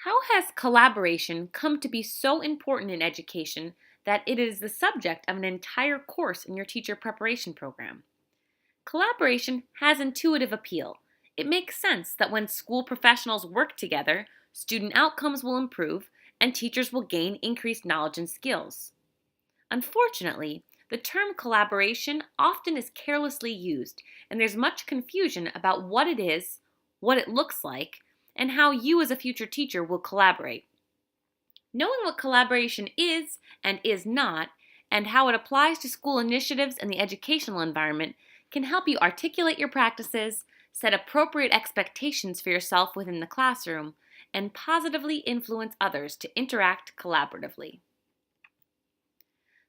How has collaboration come to be so important in education that it is the subject of an entire course in your teacher preparation program? Collaboration has intuitive appeal. It makes sense that when school professionals work together, student outcomes will improve and teachers will gain increased knowledge and skills. Unfortunately, the term collaboration often is carelessly used, and there's much confusion about what it is, what it looks like, and how you as a future teacher will collaborate. Knowing what collaboration is and is not, and how it applies to school initiatives and the educational environment, can help you articulate your practices, set appropriate expectations for yourself within the classroom, and positively influence others to interact collaboratively.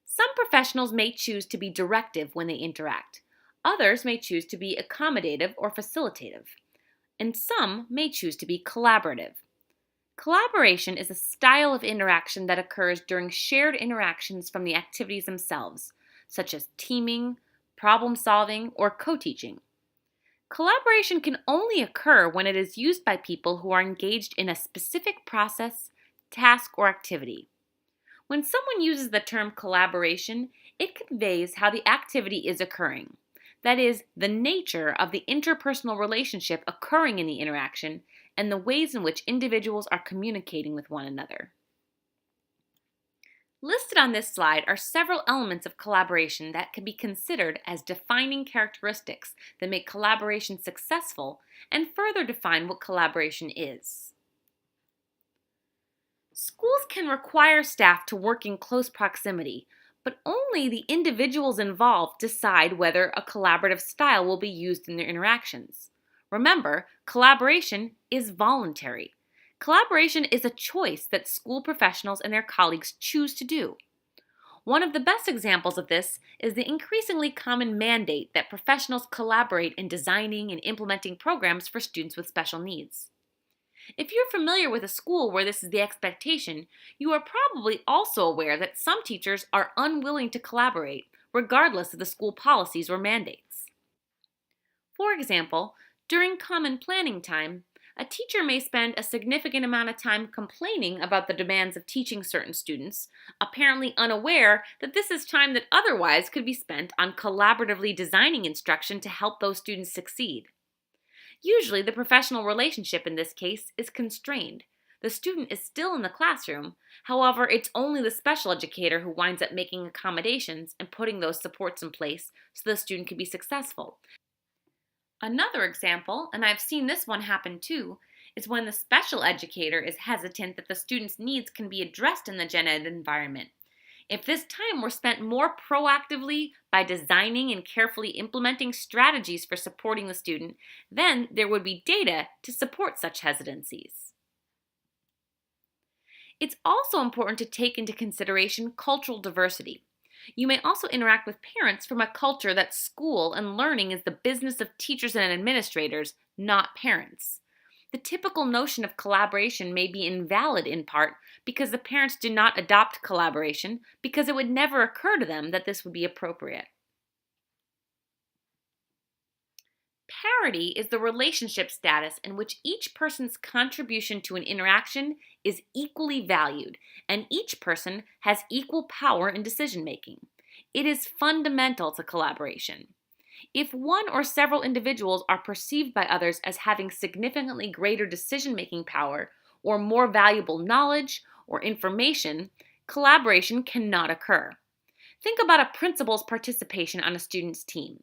Some professionals may choose to be directive when they interact. Others may choose to be accommodative or facilitative. And some may choose to be collaborative. Collaboration is a style of interaction that occurs during shared interactions from the activities themselves, such as teaming, problem solving, or co-teaching. Collaboration can only occur when it is used by people who are engaged in a specific process, task, or activity. When someone uses the term collaboration, it conveys how the activity is occurring. That is, the nature of the interpersonal relationship occurring in the interaction and the ways in which individuals are communicating with one another. Listed on this slide are several elements of collaboration that can be considered as defining characteristics that make collaboration successful and further define what collaboration is. Schools can require staff to work in close proximity, but only the individuals involved decide whether a collaborative style will be used in their interactions. Remember, collaboration is voluntary. Collaboration is a choice that school professionals and their colleagues choose to do. One of the best examples of this is the increasingly common mandate that professionals collaborate in designing and implementing programs for students with special needs. If you're familiar with a school where this is the expectation, you are probably also aware that some teachers are unwilling to collaborate, regardless of the school policies or mandates. For example, during common planning time, a teacher may spend a significant amount of time complaining about the demands of teaching certain students, apparently unaware that this is time that otherwise could be spent on collaboratively designing instruction to help those students succeed. Usually, the professional relationship in this case is constrained. The student is still in the classroom, however, it's only the special educator who winds up making accommodations and putting those supports in place so the student can be successful. Another example, and I've seen this one happen too, is when the special educator is hesitant that the student's needs can be addressed in the gen ed environment. If this time were spent more proactively by designing and carefully implementing strategies for supporting the student, then there would be data to support such hesitancies. It's also important to take into consideration cultural diversity. You may also interact with parents from a culture that school and learning is the business of teachers and administrators, not parents. The typical notion of collaboration may be invalid in part because the parents do not adopt collaboration because it would never occur to them that this would be appropriate. Parity is the relationship status in which each person's contribution to an interaction is equally valued and each person has equal power in decision making. It is fundamental to collaboration. If one or several individuals are perceived by others as having significantly greater decision-making power or more valuable knowledge or information, collaboration cannot occur. Think about a principal's participation on a student's team.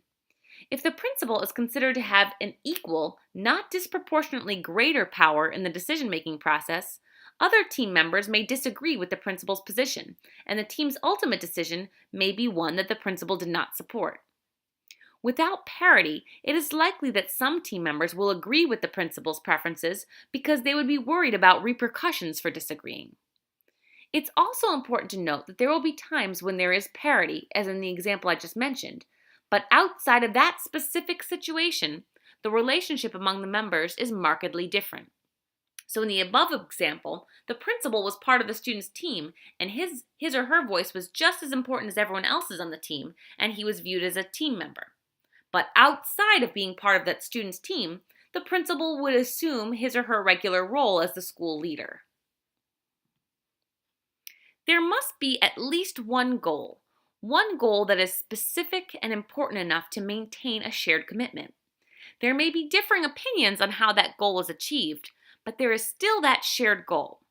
If the principal is considered to have an equal, not disproportionately greater power in the decision-making process, other team members may disagree with the principal's position, and the team's ultimate decision may be one that the principal did not support. Without parity, it is likely that some team members will agree with the principal's preferences because they would be worried about repercussions for disagreeing. It's also important to note that there will be times when there is parity, as in the example I just mentioned, but outside of that specific situation, the relationship among the members is markedly different. So in the above example, the principal was part of the student's team, and his or her voice was just as important as everyone else's on the team, and he was viewed as a team member. But outside of being part of that student's team, the principal would assume his or her regular role as the school leader. There must be at least one goal that is specific and important enough to maintain a shared commitment. There may be differing opinions on how that goal is achieved, but there is still that shared goal.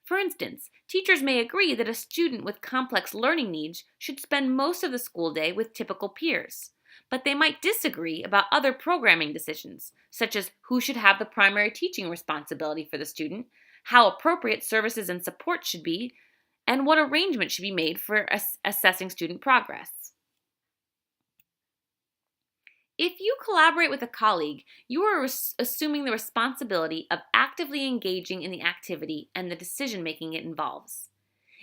For instance, teachers may agree that a student with complex learning needs should spend most of the school day with typical peers, but they might disagree about other programming decisions, such as who should have the primary teaching responsibility for the student, how appropriate services and support should be, and what arrangements should be made for assessing student progress. If you collaborate with a colleague, you are assuming the responsibility of actively engaging in the activity and the decision making it involves.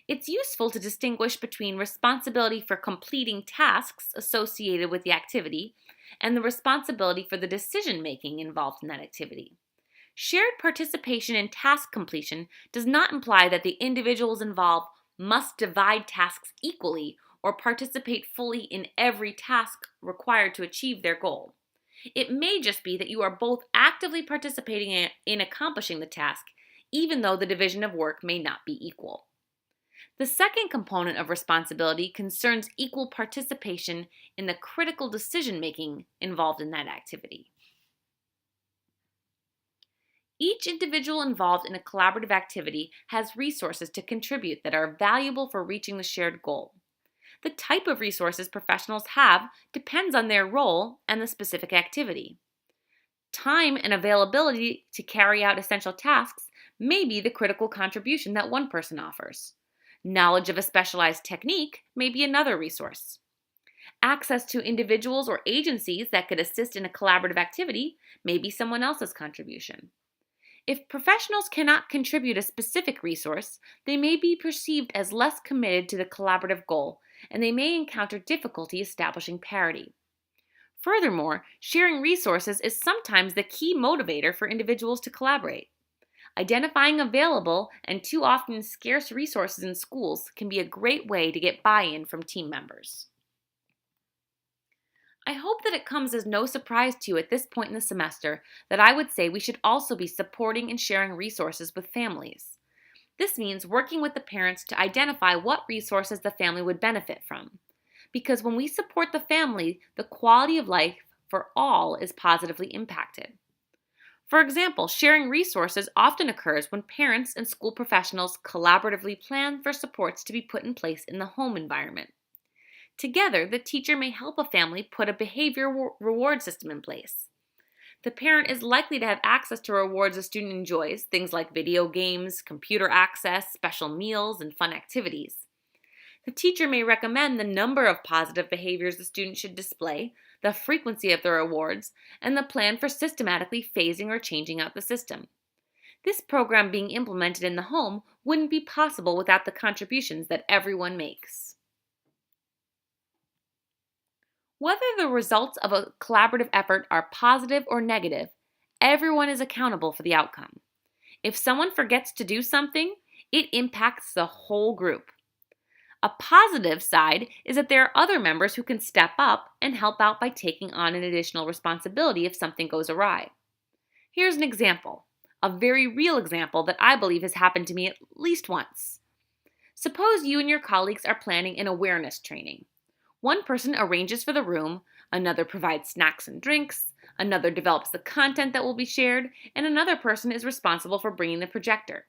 It's useful to distinguish between responsibility for completing tasks associated with the activity and the responsibility for the decision making involved in that activity. Shared participation in task completion does not imply that the individuals involved must divide tasks equally or participate fully in every task required to achieve their goal. It may just be that you are both actively participating in accomplishing the task, even though the division of work may not be equal. The second component of responsibility concerns equal participation in the critical decision making involved in that activity. Each individual involved in a collaborative activity has resources to contribute that are valuable for reaching the shared goal. The type of resources professionals have depends on their role and the specific activity. Time and availability to carry out essential tasks may be the critical contribution that one person offers. Knowledge of a specialized technique may be another resource. Access to individuals or agencies that could assist in a collaborative activity may be someone else's contribution. If professionals cannot contribute a specific resource, they may be perceived as less committed to the collaborative goal, and they may encounter difficulty establishing parity. Furthermore, sharing resources is sometimes the key motivator for individuals to collaborate. Identifying available and too often scarce resources in schools can be a great way to get buy-in from team members. I hope that it comes as no surprise to you at this point in the semester that I would say we should also be supporting and sharing resources with families. This means working with the parents to identify what resources the family would benefit from. Because when we support the family, the quality of life for all is positively impacted. For example, sharing resources often occurs when parents and school professionals collaboratively plan for supports to be put in place in the home environment. Together, the teacher may help a family put a behavior reward system in place. The parent is likely to have access to rewards a student enjoys, things like video games, computer access, special meals, and fun activities. The teacher may recommend the number of positive behaviors the student should display, the frequency of the rewards, and the plan for systematically phasing or changing out the system. This program being implemented in the home wouldn't be possible without the contributions that everyone makes. Whether the results of a collaborative effort are positive or negative, everyone is accountable for the outcome. If someone forgets to do something, it impacts the whole group. A positive side is that there are other members who can step up and help out by taking on an additional responsibility if something goes awry. Here's an example, a very real example that I believe has happened to me at least once. Suppose you and your colleagues are planning an awareness training. One person arranges for the room, another provides snacks and drinks, another develops the content that will be shared, and another person is responsible for bringing the projector.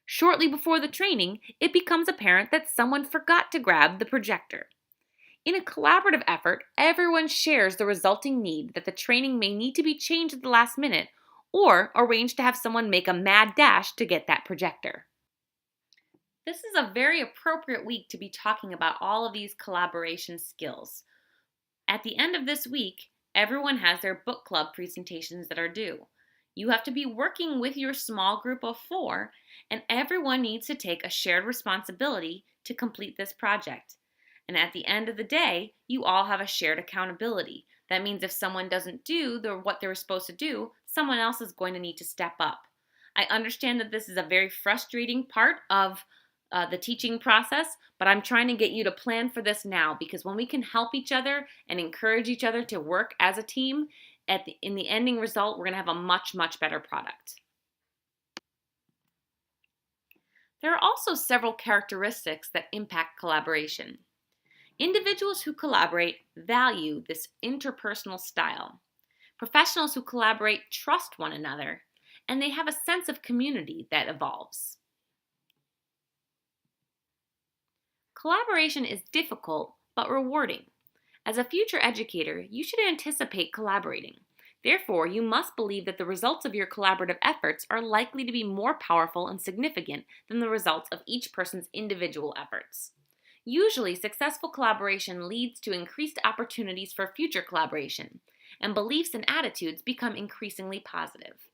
Shortly before the training, it becomes apparent that someone forgot to grab the projector. In a collaborative effort, everyone shares the resulting need that the training may need to be changed at the last minute or arrange to have someone make a mad dash to get that projector. This is a very appropriate week to be talking about all of these collaboration skills. At the end of this week, everyone has their book club presentations that are due. You have to be working with your small group of 4, and everyone needs to take a shared responsibility to complete this project. And at the end of the day, you all have a shared accountability. That means if someone doesn't do what they were supposed to do, someone else is going to need to step up. I understand that this is a very frustrating part of the teaching process, but I'm trying to get you to plan for this now, because when we can help each other and encourage each other to work as a team, in the ending result, we're going to have a much, much better product. There are also several characteristics that impact collaboration. Individuals who collaborate value this interpersonal style. Professionals who collaborate trust one another, and they have a sense of community that evolves. Collaboration is difficult but rewarding. As a future educator, you should anticipate collaborating. Therefore, you must believe that the results of your collaborative efforts are likely to be more powerful and significant than the results of each person's individual efforts. Usually, successful collaboration leads to increased opportunities for future collaboration, and beliefs and attitudes become increasingly positive.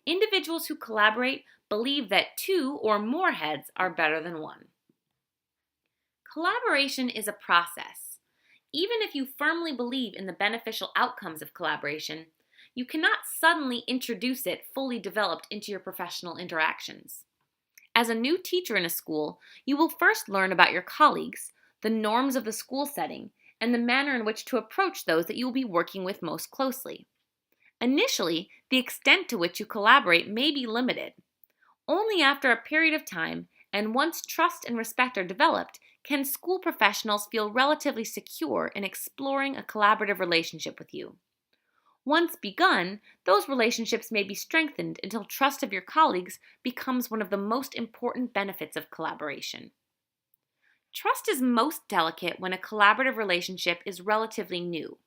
Individuals who collaborate believe that two or more heads are better than one. Collaboration is a process. Even if you firmly believe in the beneficial outcomes of collaboration, you cannot suddenly introduce it fully developed into your professional interactions. As a new teacher in a school, you will first learn about your colleagues, the norms of the school setting, and the manner in which to approach those that you will be working with most closely. Initially, the extent to which you collaborate may be limited. Only after a period of time, and once trust and respect are developed, can school professionals feel relatively secure in exploring a collaborative relationship with you. Once begun, those relationships may be strengthened until trust of your colleagues becomes one of the most important benefits of collaboration. Trust is most delicate when a collaborative relationship is relatively new.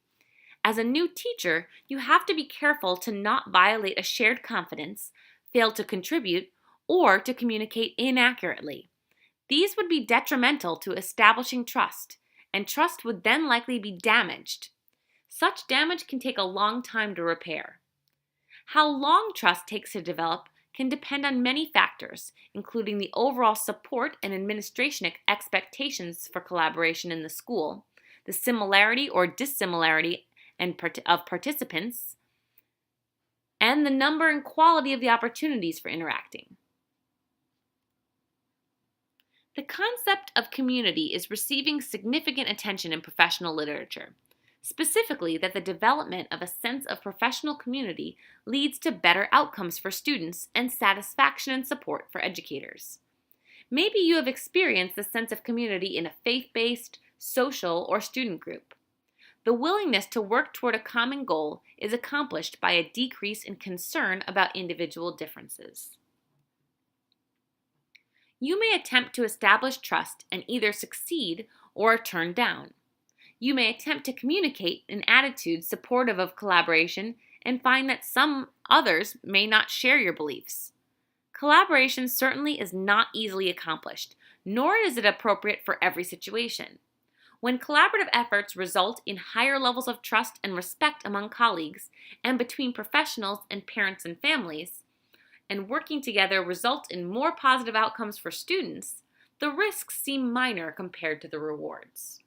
As a new teacher, you have to be careful to not violate a shared confidence, fail to contribute, or to communicate inaccurately. These would be detrimental to establishing trust, and trust would then likely be damaged. Such damage can take a long time to repair. How long trust takes to develop can depend on many factors, including the overall support and administration expectations for collaboration in the school, the similarity or dissimilarity of participants, and the number and quality of the opportunities for interacting. The concept of community is receiving significant attention in professional literature. Specifically, that the development of a sense of professional community leads to better outcomes for students and satisfaction and support for educators. Maybe you have experienced the sense of community in a faith-based, social, or student group. The willingness to work toward a common goal is accomplished by a decrease in concern about individual differences. You may attempt to establish trust and either succeed or are turned down. You may attempt to communicate an attitude supportive of collaboration and find that some others may not share your beliefs. Collaboration certainly is not easily accomplished, nor is it appropriate for every situation. When collaborative efforts result in higher levels of trust and respect among colleagues and between professionals and parents and families, and working together result in more positive outcomes for students, the risks seem minor compared to the rewards.